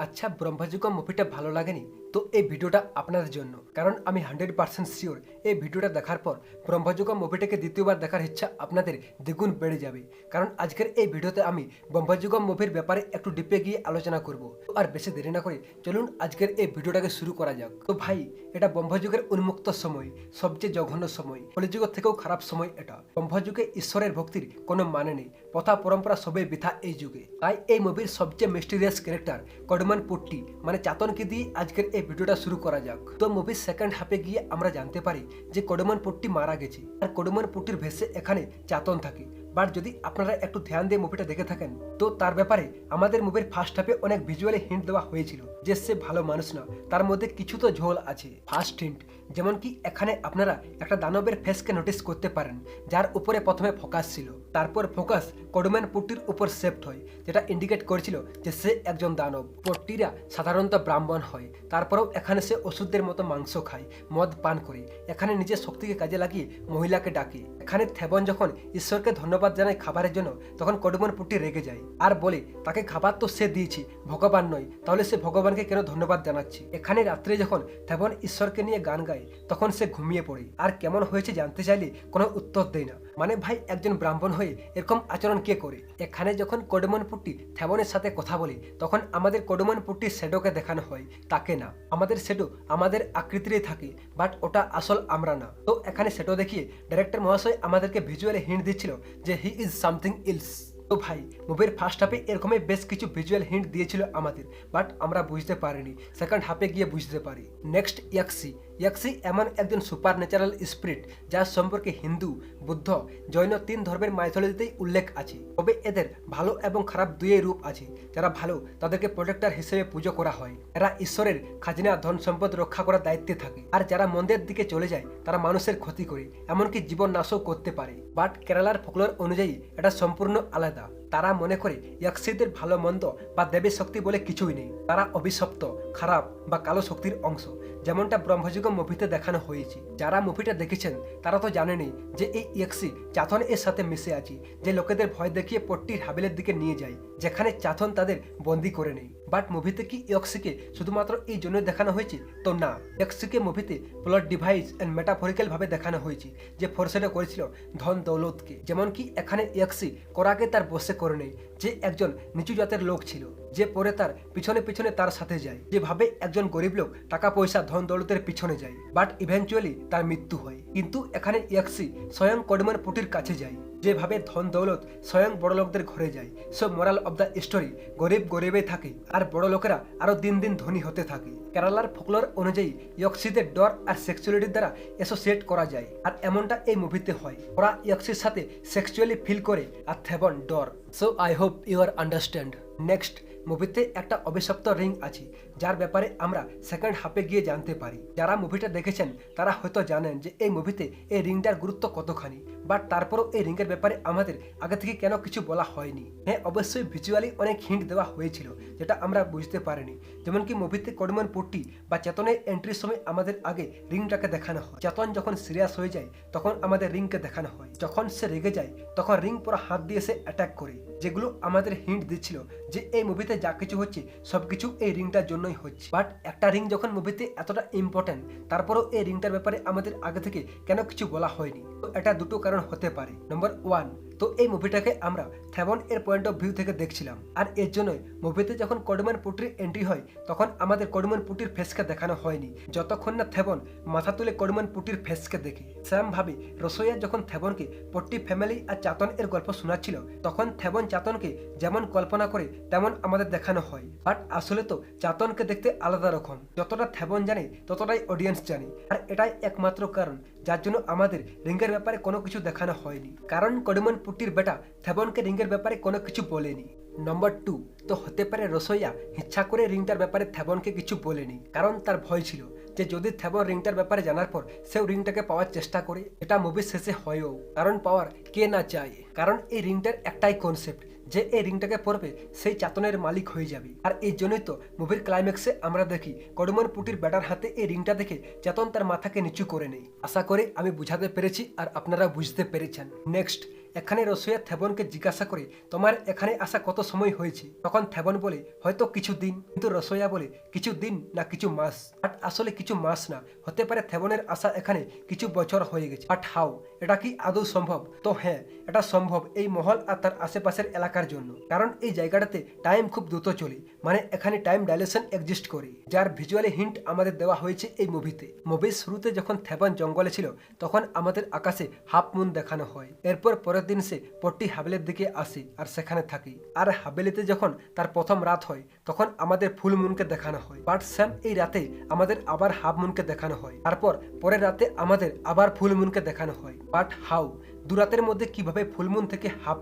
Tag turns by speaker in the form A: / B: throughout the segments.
A: আচ্ছা, ব্রহ্মযুগম মুভিটা ভালো লাগেনি তো এই ভিডিওটা আপনাদের জন্য। কারণ আমি 100% শিওর এই ভিডিওটা দেখার পর ব্রহ্মযুগম মুভিটাকে দ্বিতীয়বার দেখার ইচ্ছা আপনাদের দ্বিগুণ বেড়ে যাবে। কারণ আজকের এই ভিডিওতে আমি ব্রহ্মযুগম মুভির ব্যাপারে একটু ডিপে গিয়ে আলোচনা করব। আর বেশি দেরি না করে চলুন আজকের এই ভিডিওটাকে শুরু করা যাক। তো ভাই, এটা ব্রহ্মযুগের উন্মুক্ত সময়, সবচেয়ে জঘন্য সময়, কলিযুগের থেকেও খারাপ সময় এটা। ব্রহ্মযুগে ঈশ্বরের ভক্তির কোনো মানে নেই, প্রথা পরম্পরা সবই বৃথা এই যুগে। তাই এই মুভির সবচেয়ে মিস্টিরিয়াস ক্যারেক্টার কডমান পুট্টি মানে চাতনকে দিয়ে আজকের এই ভিডিওটা শুরু করা যাক। তো মুভির সেকেন্ড হাফে গিয়ে আমরা জানতে পারি যে কডমান পুট্টি মারা গেছে আর কডমান পুট্টির ভেসে এখানে চাতন থাকে। বাট যদি আপনারা একটু ধ্যান দিয়ে মুভিটা দেখে থাকেন তো তার ব্যাপারে আমাদের মুভির ফার্স্ট হাফে অনেক ভিজুয়ালি হিন্ট দেওয়া হয়েছিল যে সে ভালো মানুষ না, তার মধ্যে কিছু তো ঝোল আছে। ফার্স্ট হিন্ট যেমন কি এখানে আপনারা একটা দানবের ফেসকে নোটিস করতে পারেন, যার উপরে প্রথমে ফোকাস ছিল, তারপর ফোকাস কডমান পুট্টির উপর সেপ্ট হয়, যেটা ইন্ডিকেট করেছিল যে সে একজন দানব। পট্টিরা সাধারণত ব্রাহ্মণ হয়, তারপরেও এখানে সে ওষুধের মতো মাংস খায়, মদ পান করে, এখানে নিজের শক্তিকে কাজে লাগিয়ে মহিলাকে ডাকে। এখানে থেবন যখন ঈশ্বরকে ধন্যবাদ জানায় খাবারের জন্য, তখন কডমান পুট্টি রেগে যায় আর বলে তাকে খাবার তো সে দিয়েছি, ভগবান নয়, তাহলে সে ভগবানকে কেন ধন্যবাদ জানাচ্ছে। এখানে রাত্রে যখন থেবন ঈশ্বরকে নিয়ে গান গায় তখন সে ঘুমিয়ে পড়ে আর কেমন হয়েছে জানতে চাইলে কোনো উত্তর দেয় না। মানে ভাই, একজন ব্রাহ্মণ হয়ে এরকম আচরণ কে করে? এখানে যখন কডমান পুট্টি থেবনের সাথে কথা বলে তখন আমাদের কডমান পুট্টির শ্যাডোকে দেখানো হয়, তাকে না। আমাদের শ্যাডো আমাদের আকৃতিরই থাকে, বাট ওটা আসল আমরা না। তো এখানে শ্যাডো দেখিয়ে ডাইরেক্টর মহাশয় আমাদেরকে ভিজুয়ালি হিন্ট দিচ্ছিল যে হি ইজ সামথিং এলস। তো ভাই, মুভির ফার্স্ট হাফে এরকমই বেশ কিছু ভিজুয়াল হিন্ট দিয়েছিল আমাদের, বাট আমরা বুঝতে পারিনি, সেকেন্ড হাফে গিয়ে বুঝতে পারি। নেক্সট, ইয়াক্সি। ইয়াক্সি এমন একজন সুপার ন্যাচারাল স্পিরিট যার সম্পর্কে হিন্দু, বুদ্ধ, জৈন 3 ধর্মের মাইথোলজিতেই উল্লেখ আছে। তবে এদের ভালো এবং খারাপ দুই রূপ আছে। যারা ভালো তাদেরকে প্রোটেক্টর হিসেবে পুজো করা হয়, এরা ঈশ্বরের খাজনা ধন সম্পদ রক্ষা করার দায়িত্বে থাকে। আর যারা মন্দিরের দিকে চলে যায় তারা মানুষের ক্ষতি করে, এমনকি জীবন নাশও করতে পারে। বাট কেরালার ফোকলোর অনুযায়ী এটা সম্পূর্ণ আলাদা। তারা মনে করে ইয়াক্সিদের ভালো মন্দ বা দেবী শক্তি বলে কিছুই নেই, তারা অভিশপ্ত, খারাপ বা কালো শক্তির অংশ, যেমনটা ব্রহ্মযুগম মুভিতে দেখানো হয়েছে। যারা মুভিটা দেখেছেন তারা তো জানেনই যে এই ইয়াক্সি চাথন এর সাথে মিশে আছে, যে লোকেদের ভয় দেখিয়ে পট্টির হাবিলের দিকে নিয়ে যায়, যেখানে চাথন তাদের বন্দি করে নেই। বাট মুভিতে কি ইয়াক্সিকে শুধুমাত্র এই জন্য দেখানো হয়েছে? তো না, ইয়াক্সিকে মুভিতে প্লট ডিভাইস এন্ড মেটাফরিক্যাল ভাবে দেখানো হয়েছে, যে ফোরশেডো করেছিল ধন দৌলতকে। যেমন কি এখানে ইয়াক্সি কোরাকে তার বসে করে নেই, যে একজন নিচু জাতের লোক ছিল, যে পরে তার পিছনে পিছনে তার সাথে যায়, যেভাবে একজন গরিব লোক টাকা পয়সা ধন দৌলতের পিছনে যায়, বাট ইভেন্চুয়ালি তার মৃত্যু হয়। কিন্তু এখানে ইয়াক্সি স্বয়ং কডমান পুটির কাছে যায়, যেভাবে ধন দৌলত স্বয়ং বড় লোকদের ঘরে যায়। So moral of the story, গরিব গরিবে থাকে আর বড় লোকেরা আরো দিন দিন ধনী হতে থাকে। কেরালার ফোকলোর অনুযায়ী ইয়ক্সিদের ডর আর সেক্সুয়ালিটির দ্বারা অ্যাসোসিয়েট করা যায়, আর এমনটা এই মুভিতে হয়। ওরা ইয়ক্সির সাথে সেক্সুয়ালি ফিল করে আর থেবন ডর। So I hope you are understand. Next, মুভিতে একটা অভিশপ্ত রিং আছে, যার ব্যাপারে আমরা সেকেন্ড হাফে গিয়ে জানতে পারি। যারা মুভিটা দেখেছেন তারা হয়তো জানেন যে এই মুভিতে এই রিংটার গুরুত্ব কতখানি, বাট তারপরও এই রিংয়ের ব্যাপারে আমাদের আগে থেকে কেন কিছু বলা হয়নি। হ্যাঁ, অবশ্যই ভিজুয়ালি অনেক হিন্ট দেওয়া হয়েছিল যেটা আমরা বুঝতে পারিনি। যেমন কি মুভিতে কডমান পুট্টি বা চেতনের এন্ট্রির সময় আমাদের আগে রিংটাকে দেখানো হয়। চেতন যখন সিরিয়াস হয়ে যায় তখন আমাদের রিংকে দেখানো হয়, যখন সে রেগে যায় তখন রিং পুরো হাত দিয়ে সে অ্যাটাক করে, যেগুলো আমাদের হিন্ট দিচ্ছিল যে এই মুভিতে যা কিছু হচ্ছে সবকিছু এই রিংটার জন্যই হচ্ছে। বাট একটা রিং যখন মুভিতে এতটা ইম্পর্টেন্ট, তারপরেও এই রিংটার ব্যাপারে আমাদের আগে থেকে কেন কিছু বলা হয়নি? তো এটা দুটো কারণ হতে পারে। নম্বর 1, তো এই মুভিটাকে আমরা থেবন এর পয়েন্ট অফ ভিউ থেকে দেখছিলাম, আর এর জন্যই মুভিতে যখন কডমান পুটির এন্ট্রি হয় তখন আমাদের কডমান পুটির ফেসকে দেখানো হয়নি, যতক্ষণ না থেবন মাথা তুলে কডমান পুটির ফেসকে দেখে। সেম ভাবে রসোইয়া যখন থেবনকে পট্টি ফ্যামিলি আর চাতন এর গল্প শোনাচ্ছিল তখন থেবন চাতনকে যেমন কল্পনা করে তেমন আমাদের দেখানো হয়। বাট আসলে তো চাতনকে দেখতে আলাদা রকম, যতটা থেবন জানে ততটাই অডিয়েন্স জানে, আর এটাই একমাত্র কারণ যার জন্য আমাদের রিঙ্গের ব্যাপারে কোনো কিছু দেখানো হয়নি, কারণ কডমান পুটির বেটা থেবনকে রিঙ্গের ব্যাপারে কোনো কিছু বলেনি। নম্বর 2, তো হতে পারে রসোইয়া ইচ্ছা করে রিংটার ব্যাপারে থেবনকে কিছু বলেনি, কারণ তার ভয় ছিল যে যদি থেবন রিংটার ব্যাপারে জানার পর সেও রিংটাকে পাওয়ার চেষ্টা করে। এটা মুভির শেষে হয়ও, কারণ পাওয়ার কে না চায়। কারণ এই রিংটার একটাই কনসেপ্ট যে এই রিংটাকে পরবে সেই চাতনের মালিক হয়ে যাবে। আর এই জন্যই তো মুভির ক্লাইম্যাক্সে আমরা দেখি কডমান পুটির ব্যাটার হাতে এই রিংটা দেখে চেতন তার মাথাকে নিচু করে নেই। আশা করি আমি বুঝাতে পেরেছি আর আপনারা বুঝতে পেরেছেন। নেক্সট, এখানে রসোয়া থেবনকে জিজ্ঞাসা করে তোমার এখানে আসা কত সময় হয়েছে। তখন থেবন বলে হয়তো কিছু দিন, কিন্তু রসোয়া বলে কিছু দিন না কিছু মাস। বাট আসলে কিছু মাস না, হতে পারে থেবনের আসা এখানে কিছু বছর হয়ে গেছে। বাট হাউ, এটা কি আদৌ সম্ভব? তো হ্যাঁ, এটা সম্ভব এই মহল আর তার আশেপাশের এলাকার জন্য, কারণ এই জায়গাটাতে টাইম খুব দ্রুত চলে, মানে এখানে টাইম ডাইলেশন এক্সিস্ট করে, যার ভিজুয়ালি হিন্ট আমাদের দেওয়া হয়েছে এই মুভিতে। মুভির শুরুতে যখন থেবন জঙ্গলে ছিল তখন আমাদের আকাশে হাফ মুন দেখানো হয়। এরপর পরের দিন সে পট্টি হাভেলির দিকে আসে আর সেখানে থাকি। আর হাভেলিতে যখন তার প্রথম রাত হয় তখন আমাদের ফুল মুনকে দেখানো হয়। বাট স্যাম এই রাতে আমাদের আবার হাফ মুনকে দেখানো হয়, তারপর পরের রাতে আমাদের আবার ফুল মুনকে দেখানো হয়। বাট হাউ, দুরাতের মধ্যে কিভাবে ফুলমুন থেকে হাফ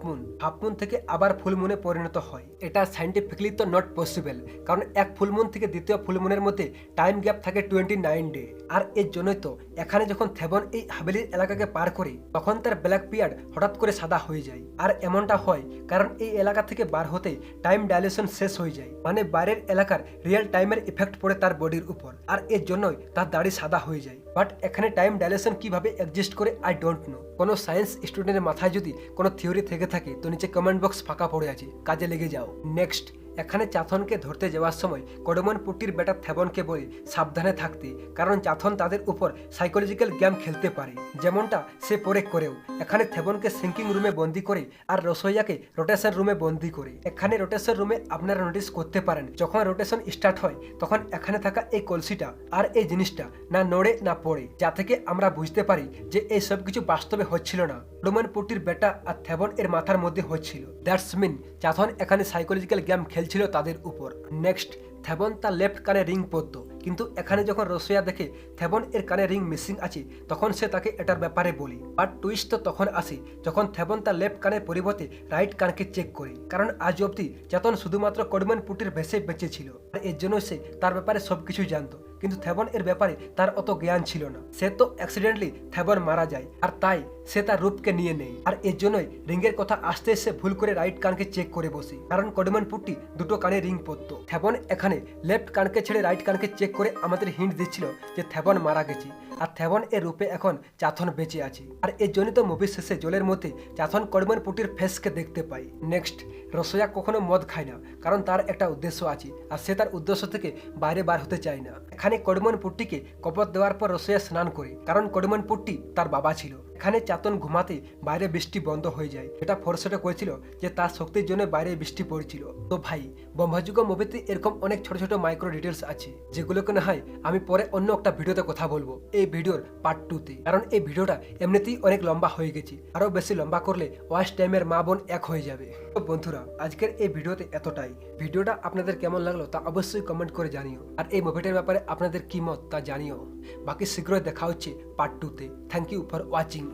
A: মুন থেকে আবার ফুলমুনে পরিণত হয়? এটা সাইন্টিফিকলি তো নট পসিবল, কারণ এক ফুলমুন থেকে দ্বিতীয় ফুলমুনের মধ্যে টাইম গ্যাপ থাকে 29 ডে। আর এর জন্যই তো এখানে যখন থেবন এই হাভেলির এলাকাকে পার করে তখন তার ব্ল্যাক পিয়ার্ড হঠাৎ করে সাদা হয়ে যায়। আর এমনটা হয় কারণ এই এলাকা থেকে বার হতে টাইম ডাইলেশন শেষ হয়ে যায়, মানে বাইরের এলাকার রিয়েল টাইমের ইফেক্ট পড়ে তার বডির উপর, আর এর জন্যই তার দাড়ি সাদা হয়ে যায়। বাট এখানে টাইম ডাইলেশন কিভাবে এক্সিস্ট করে আই ডোন্ট নো। কোনো সায়েন্স স্টুডেন্টের মাথায় যদি কোনো থিওরি থেকে থাকে তো নিচে কমেন্ট বক্স ফাঁকা পড়ে আছে, কাজে লেগে যাও। নেক্সট, এখানে চাথনকে ধরতে যাওয়ার সময় কডমন পুটির বেটা থেবনকে বলে সাবধানে থাকতে, কারণ চাথন তাদের উপর সাইকোলজিক্যাল গেম খেলতে পারে, যেমনটা সে পরে করেও। এখানে থেবনকে সিঙ্কিং রুমে বন্দি করে আর রসোইয়াকে রোটেশন রুমে বন্দি করে। এখানে রোটেশন রুমে আপনারা নোটিস করতে পারেন যখন রোটেশন স্টার্ট হয় তখন এখানে থাকা এই কলসিটা আর এই জিনিসটা না নড়ে না পড়ে, যা থেকে আমরা বুঝতে পারি যে এই সব কিছু বাস্তবে হচ্ছিল না, কডমন পুটির বেটা আর থেবন এর মাথার মধ্যে হচ্ছিল। দ্যাটস মিন চাথন এখানে সাইকোলজিক্যাল গেম খেলছিল তাদের উপর। নেক্সট, থেবন তার লেফট কানে রিং পরত, কিন্তু এখানে যখন রসোয়া দেখে থেবন এর কানে রিং মিসিং আছে তখন সে তাকে এটার ব্যাপারে বলে। বাট টুইস্ট তো তখন আসে যখন থেবন তার লেফট কানের পরিবর্তে রাইট কানকে চেক করে, কারণ আজ অব্দি চেতন শুধুমাত্র কডমন পুটির ভেসে বেঁচে ছিল, আর এর জন্য সে তার ব্যাপারে সবকিছু জানতো, কিন্তু থেবন এর ব্যাপারে তার অত জ্ঞান ছিল না। সে তো অ্যাক্সিডেন্টলি থেবন মারা যায়, আর তাই সে তার রূপকে নিয়ে নেয়, আর এর জন্যই রিংয়ের কথা আসতে সে ভুল করে রাইট কানকে চেক করে বসে, কারণ কডমন পুটি দুটো কানে রিং পরতো। থেবন এখানে লেফট কানকে ছেড়ে রাইট কানকে চেক করে আমাদের হিন্ট দিচ্ছিল যে থেবন মারা গেছে, আর থেবন এর রূপে এখন চাথন বেঁচে আছে, আর এর জন্য তো মুভির শেষে জলের মধ্যে চাথন কডমন পুটির ফেসকে দেখতে পাই। নেক্সট, রসোয়া কখনো মদ খায় না, কারণ তার একটা উদ্দেশ্য আছে, আর সে তার উদ্দেশ্য থেকে বাইরে বার হতে চায় না। এখানে কডমন পুট্টিকে কবর দেওয়ার পর রসোয়া স্নান করে, কারণ কডমন পুট্টি তার বাবা ছিল। এখানে চাতন ঘুমাতে বাইরে বৃষ্টি বন্ধ হয়ে যায়, এটা ফোরশেডো করেছিল যে তার শক্তির জন্য বাইরে বৃষ্টি পড়ছিল। তো ভাই, ব্রহ্মাযুগ মুভিতে এরকম অনেক ছোট ছোট মাইক্রো ডিটেলস আছে যেগুলোকে না হয় আমি পরে অন্য একটা ভিডিওতে কথা বলবো, এই ভিডিওর পার্ট 2তে, কারণ এই ভিডিওটা এমনিতেই অনেক লম্বা হয়ে গেছে, আরো বেশি লম্বা করলে ওয়াচ টাইমের মা বোন এক হয়ে যাবে। তো বন্ধুরা, আজকের এই ভিডিওতে এতটাই। ভিডিওটা আপনাদের কেমন লাগলো তা অবশ্যই কমেন্ট করে জানিও, আর এই মুভিটার ব্যাপারে আপনাদের কি মত তা জানিও। বাকি শীঘ্রই দেখা হচ্ছে পার্ট 2তে। Thank you for watching.